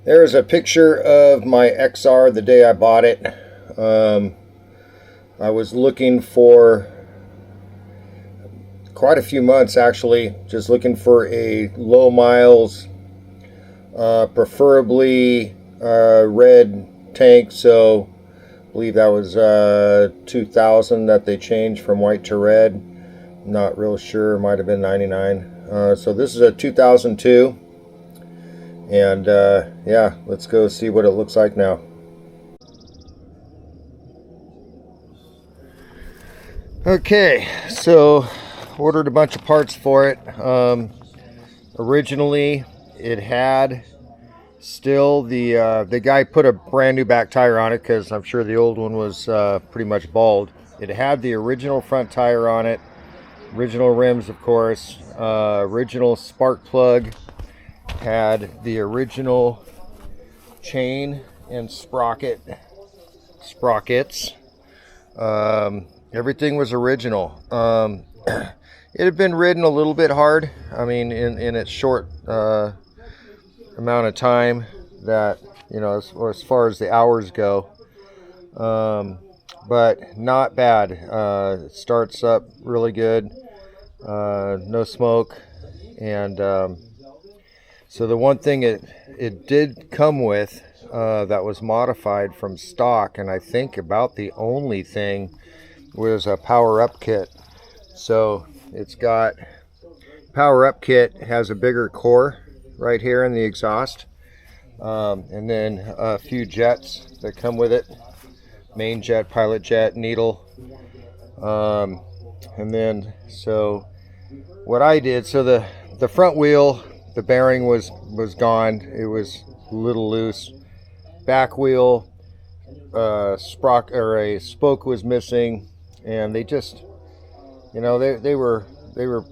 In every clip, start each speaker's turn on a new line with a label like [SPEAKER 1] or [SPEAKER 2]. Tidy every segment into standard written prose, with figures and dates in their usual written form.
[SPEAKER 1] There's a picture of my XR the day I bought it. I was looking for quite a few months, actually, just looking for a low miles, preferably red tank. So I believe that was 2000 that they changed from white to red. Not real sure, might have been 99. So this is a 2002. And yeah, let's go see what it looks like now. Okay, so ordered a bunch of parts for it. Originally, it had still the guy put a brand new back tire on it because I'm sure the old one was pretty much bald. It had the original front tire on it, original rims, of course, original spark plug. Had the original chain and sprockets. Everything was original. It had been ridden a little bit hard. I mean, in its short amount of time that, you know, as far as the hours go. But not bad. It starts up really good. No smoke. And so the one thing it did come with that was modified from stock, and I think about the only thing, was a power up kit. So it's got power up kit, has a bigger core right here in the exhaust, and then a few jets that come with it, main jet, pilot jet, needle, and then so what I did, so the front wheel, the bearing was gone. It was a little loose. Back wheel, a spoke was missing, and they just, you know, they didn't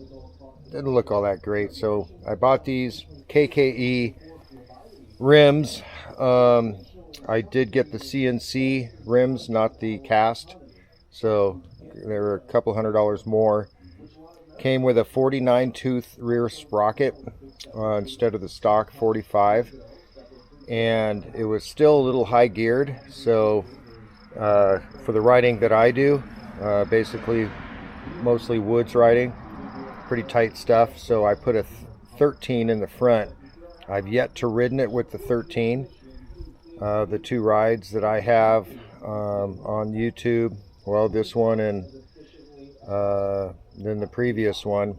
[SPEAKER 1] look all that great. So I bought these KKE rims. I did get the CNC rims, not the cast. So they were a couple $100 more. Came with a 49 tooth rear sprocket instead of the stock 45, and it was still a little high geared. So for the riding that I do, basically mostly woods riding, pretty tight stuff, so I put a 13 in the front. I've yet to ridden it with the 13. The two rides that I have on YouTube, well, this one and then the previous one,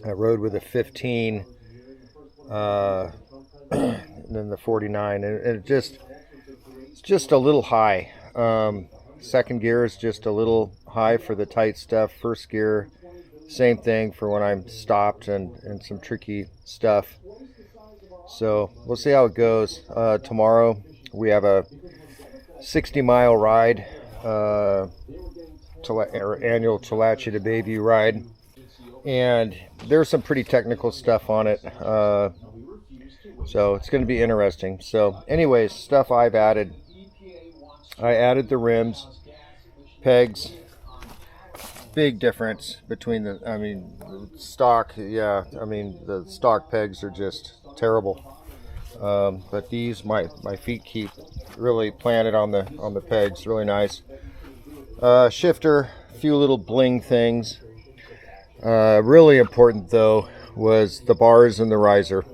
[SPEAKER 1] I rode with a 15, and then the 49, and it's just a little high. Second gear is just a little high for the tight stuff. First gear, same thing for when I'm stopped and some tricky stuff. So we'll see how it goes. Tomorrow we have a 60-mile ride, annual Talachi to Bayview ride, and there's some pretty technical stuff on it, so it's going to be interesting. So anyways, stuff I've added. I added the rims, pegs. Big difference between the stock, yeah, the stock pegs are just terrible, but these, my feet keep really planted on the pegs, really nice. Shifter, a few little bling things. Really important though was the bars and the riser.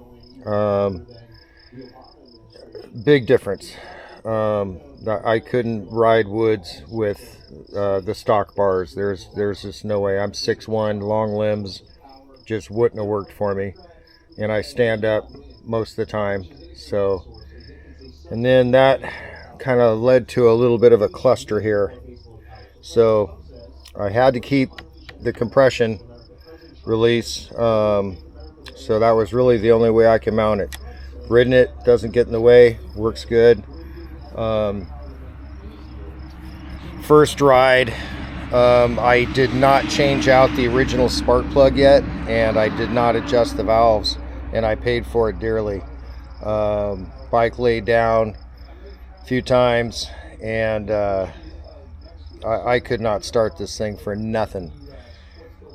[SPEAKER 1] Big difference. I couldn't ride woods with the stock bars. There's just no way. I'm 6'1", long limbs, just wouldn't have worked for me, and I stand up most of the time. So, and then that kind of led to a little bit of a cluster here. So I had to keep the compression release. So that was really the only way I can mount it. Ridden it, doesn't get in the way, works good. First ride, I did not change out the original spark plug yet, and I did not adjust the valves, and I paid for it dearly. Bike laid down a few times, and I could not start this thing for nothing.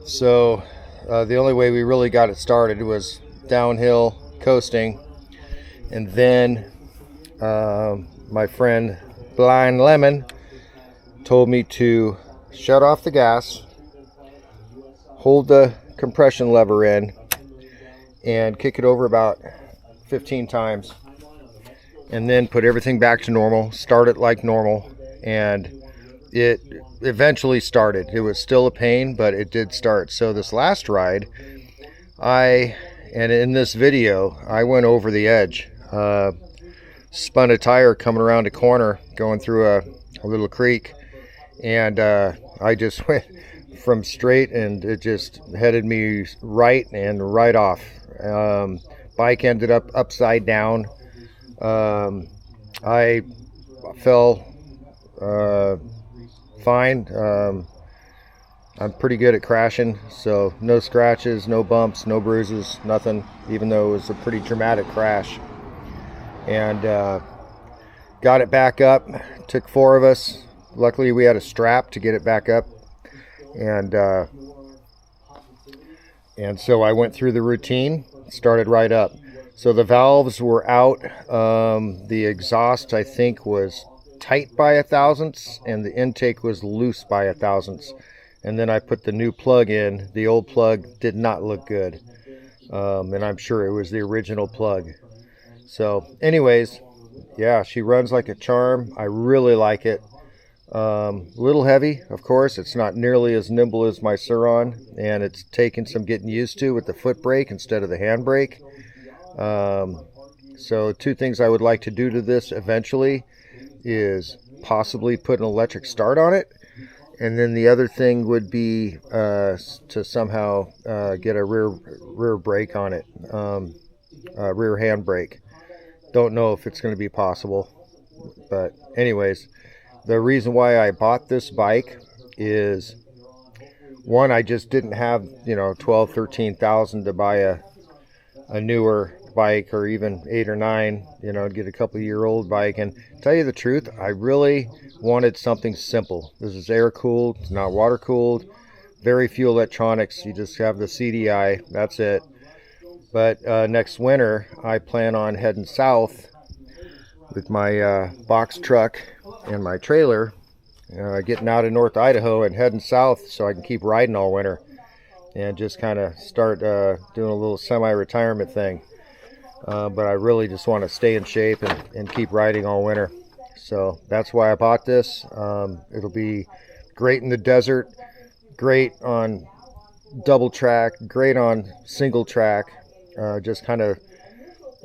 [SPEAKER 1] So the only way we really got it started was downhill coasting, And then my friend Blind Lemon told me to shut off the gas, hold the compression lever in, and kick it over about 15 times, and then put everything back to normal, start it like normal, and it eventually started. It was still a pain, but it did start. So this last ride, and in this video, I went over the edge, spun a tire coming around a corner, going through a little creek, and I just went from straight, and it just headed me right and right off. Bike ended up upside down. I fell fine. I'm pretty good at crashing, so no scratches, no bumps, no bruises, nothing, even though it was a pretty dramatic crash. And got it back up. Took 4 of us. Luckily we had a strap to get it back up, and so I went through the routine, started right up. So the valves were out. The exhaust, I think, was tight by 1/1000ths, and the intake was loose by 1/1000ths. And then I put the new plug in. The old plug did not look good, and I'm sure it was the original plug. So anyways, yeah, she runs like a charm. I really like it. A little heavy, of course. It's not nearly as nimble as my Sur-Ron, and it's taken some getting used to with the foot brake instead of the hand brake. So 2 things I would like to do to this eventually is possibly put an electric start on it, and then the other thing would be to somehow get a rear brake on it, rear hand brake. Don't know if it's going to be possible, but anyways, the reason why I bought this bike is, one, I just didn't have, 12,000-13,000 to buy a newer bike, or even 8 or 9, get a couple-year-old bike. And to tell you the truth, I really wanted something simple. This is air cooled, it's not water cooled, very few electronics. You just have the CDI, that's it. But next winter I plan on heading south with my box truck and my trailer, getting out of North Idaho and heading south so I can keep riding all winter, and just kind of start doing a little semi-retirement thing. But I really just want to stay in shape and keep riding all winter. So that's why I bought this. It'll be great in the desert, great on double track, great on single track, just kind of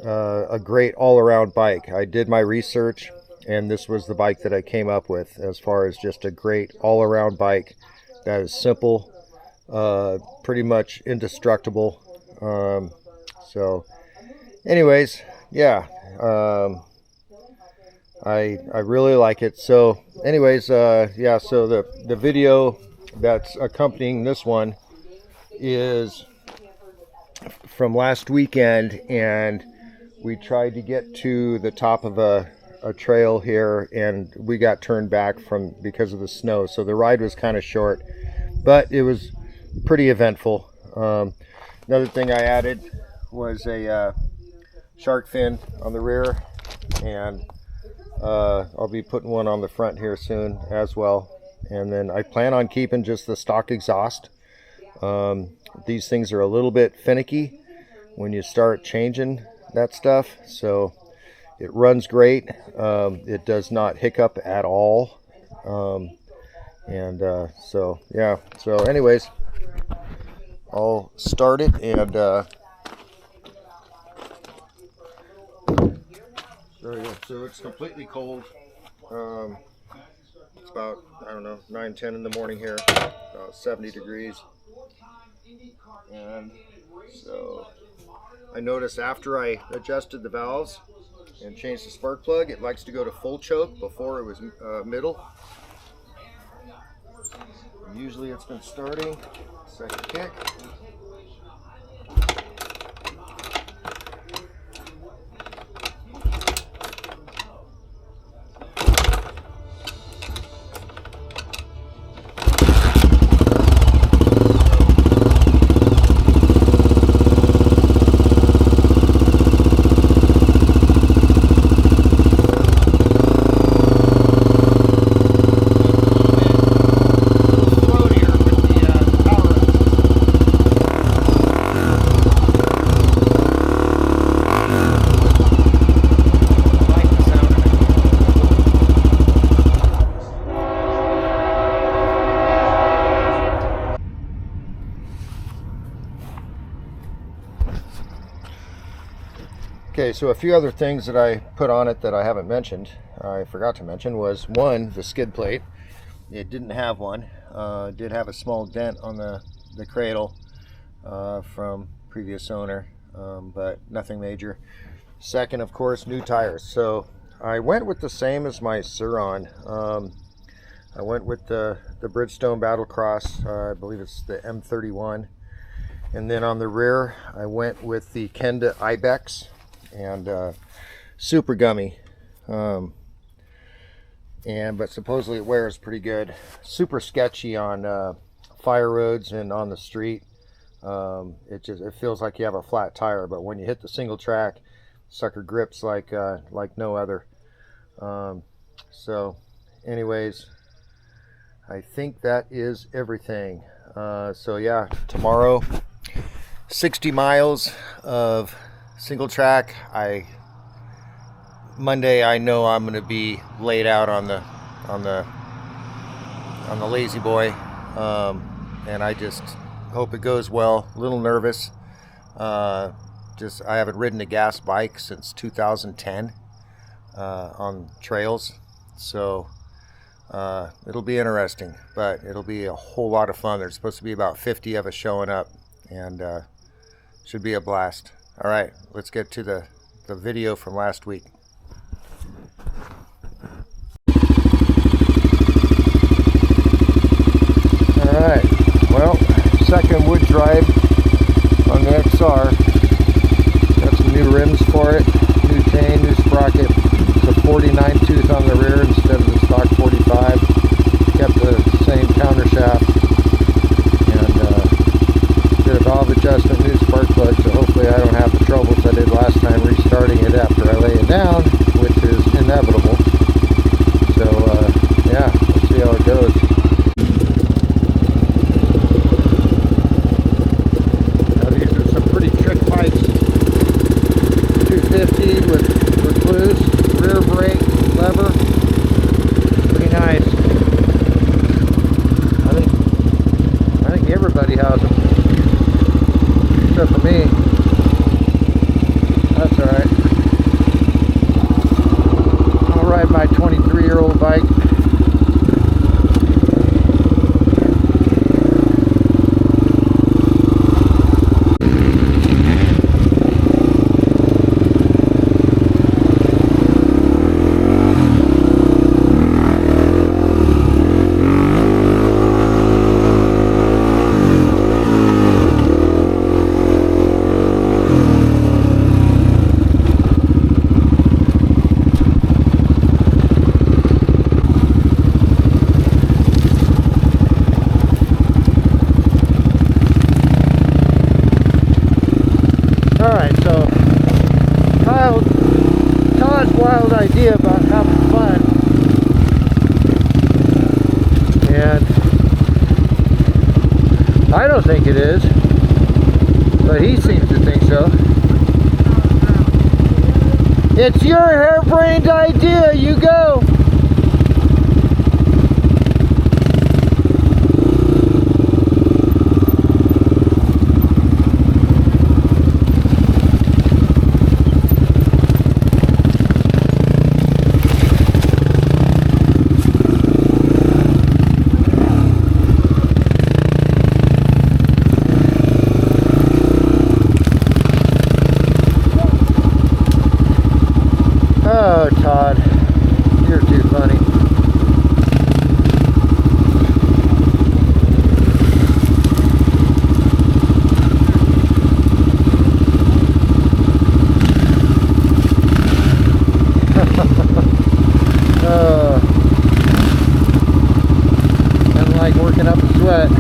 [SPEAKER 1] a great all-around bike. I did my research, and this was the bike that I came up with as far as just a great all-around bike that is simple, pretty much indestructible. So anyways, yeah, I really like it. So anyways, yeah, so the video that's accompanying this one is from last weekend, and we tried to get to the top of a trail here, and we got turned back because of the snow. So the ride was kind of short, but it was pretty eventful. Another thing I added was a shark fin on the rear, and I'll be putting one on the front here soon as well. And then I plan on keeping just the stock exhaust. These things are a little bit finicky when you start changing that stuff, so it runs great. It does not hiccup at all. So yeah, so anyways, I'll start it, and so it's completely cold. It's about, I don't know, 9-10 in the morning here, about 70 degrees. And so I noticed after I adjusted the valves and changed the spark plug, it likes to go to full choke. Before it was middle. Usually it's been starting. Second kick. Okay, so a few other things that I put on it that I haven't mentioned, I forgot to mention, was one, the skid plate. It didn't have one. It did have a small dent on the cradle from previous owner, but nothing major. Second, of course, new tires. So I went with the same as my Sur-Ron. I went with the Bridgestone Battlecross. I believe it's the M31. And then on the rear, I went with the Kenda Ibex and super gummy. But supposedly it wears pretty good. Super sketchy on fire roads and on the street. It feels like you have a flat tire, but when you hit the single track, sucker grips like no other. So anyways, I think that is everything. So yeah, tomorrow 60 miles of single track. Monday I know I'm going to be laid out on the lazy boy, and I just hope it goes well. A little nervous. I haven't ridden a gas bike since 2010 on trails, so it'll be interesting, but it'll be a whole lot of fun. There's supposed to be about 50 of us showing up, and should be a blast. All right, let's get to the video from last week. All right, well, second wood drive on the XR. Got some new rims for it, new chain, new sprocket. It's a 49 tooth on the rear instead of the stock 45. Kept the same counter shaft, and did a valve adjustment, new spark plug, so hopefully I don't have the troubles I did last time restarting it after I lay it down, which is inevitable. So yeah, we'll see how it goes. Now these are some pretty trick bikes. 250 with loose rear brake lever. Pretty nice. I think everybody has them, except for me. That's alright. I'll ride my 23-year-old bike. Alright, so Todd's wild idea about having fun, and I don't think it is, but he seems to think so. It's your harebrained idea, you go! Oh, Todd, you're too funny. Kind of like working up a sweat.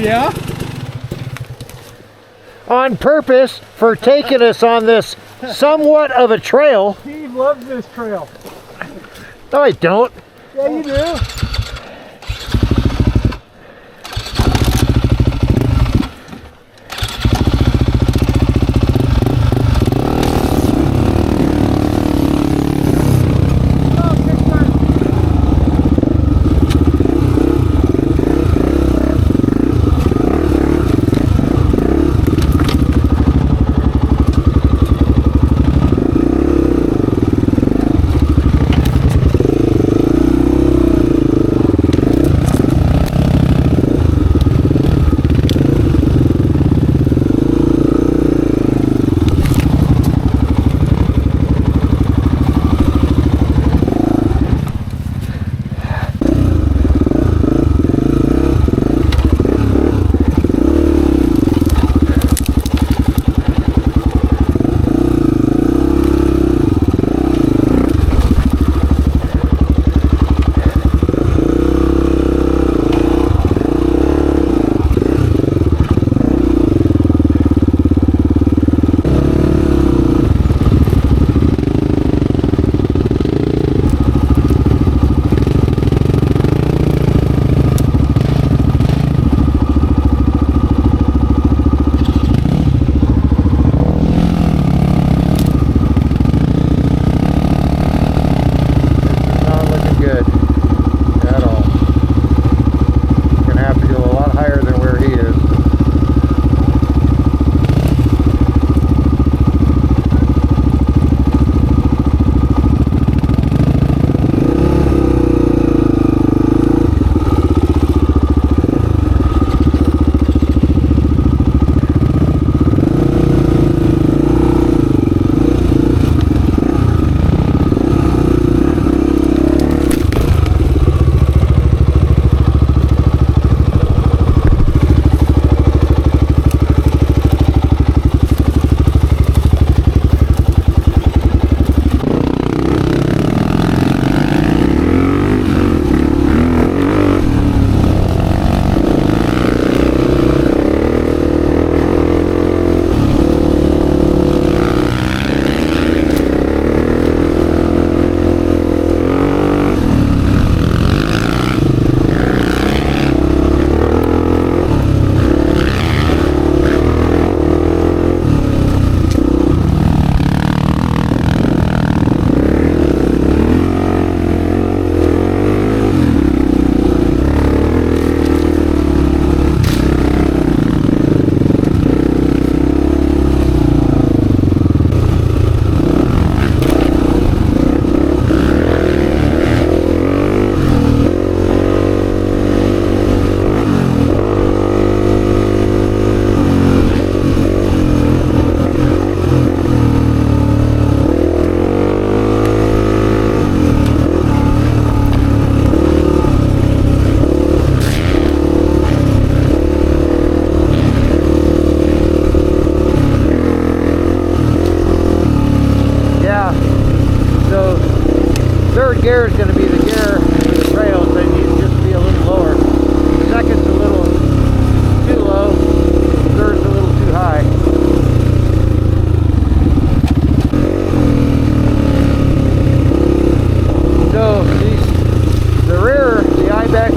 [SPEAKER 2] Yeah?
[SPEAKER 1] On purpose for taking us on this somewhat of a trail.
[SPEAKER 2] Steve loves this trail.
[SPEAKER 1] No, I don't.
[SPEAKER 2] Yeah, you do.
[SPEAKER 1] gear is going to be the gear for the trails. They need to just be a little lower. Second's a little too low. Third's a little too high. So the rear, the Ibex,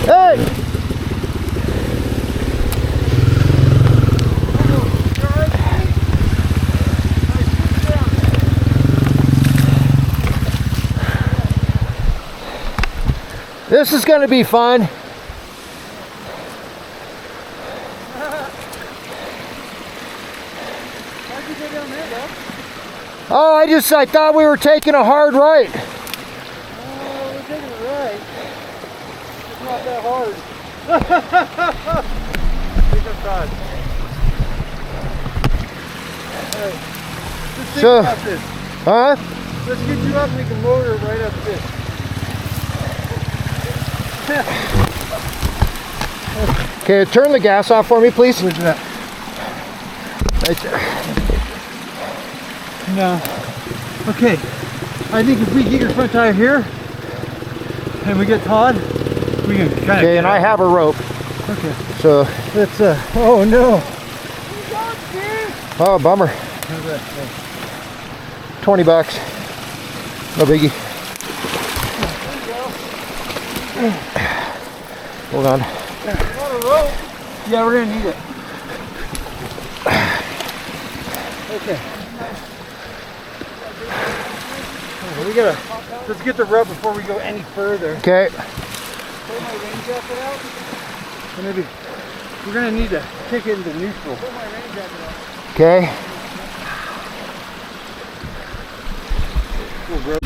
[SPEAKER 1] hey! This is going to be fun.
[SPEAKER 2] How'd you go down there, Bob?
[SPEAKER 1] Oh, I thought we were taking a hard right.
[SPEAKER 2] Oh, we're taking it right. It's not that hard. Take our time. Alright. Let's think about this.
[SPEAKER 1] Huh?
[SPEAKER 2] Let's get you up and we can lower it right up this.
[SPEAKER 1] Okay, turn the gas off for me, please.
[SPEAKER 2] Where's that?
[SPEAKER 1] Right there.
[SPEAKER 2] No. Okay, I think if we get your front tire here and we get Todd, we can kind of.
[SPEAKER 1] Okay, and I have a rope.
[SPEAKER 2] Okay.
[SPEAKER 1] So
[SPEAKER 2] Let's, oh no.
[SPEAKER 1] oh, bummer. 20 bucks. No biggie. Hold on.
[SPEAKER 2] Yeah, we're gonna need it. Okay. We gotta, let's get the rub before we go any further.
[SPEAKER 1] Okay.
[SPEAKER 2] Pull my rain jacket out. And maybe we're gonna need to kick it into neutral. Pull my rain jacket out.
[SPEAKER 1] Okay.
[SPEAKER 2] Cool, bro.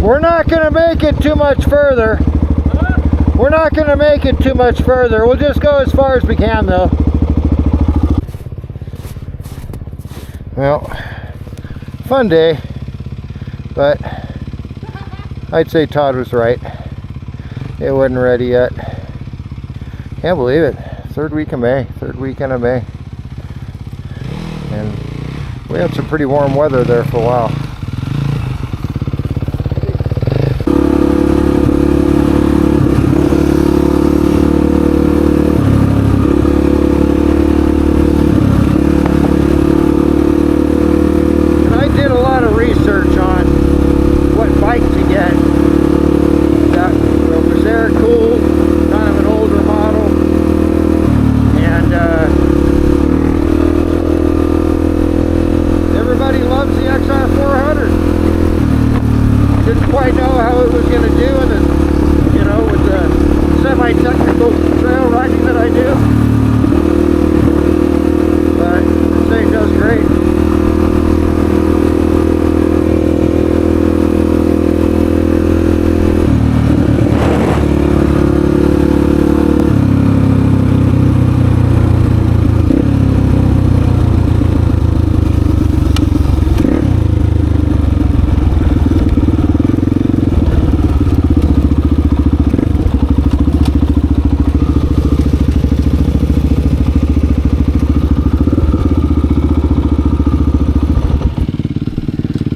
[SPEAKER 1] We're not gonna make it too much further. We're not gonna make it too much further. We'll just go as far as we can though. Well, fun day, but I'd say Todd was right. It wasn't ready yet. Can't believe it. Third weekend of May. And we had some pretty warm weather there for a while. Everybody loves the XR400. Didn't quite know how it was going to do, and then, you know, with the semi-technical trail riding that I do. But this thing does great.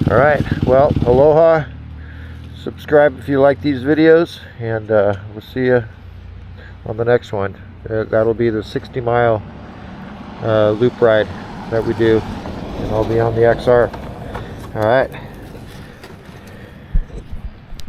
[SPEAKER 1] Alright, well, aloha, subscribe if you like these videos, and we'll see you on the next one. That'll be the 60-mile loop ride that we do, and I'll be on the XR. Alright.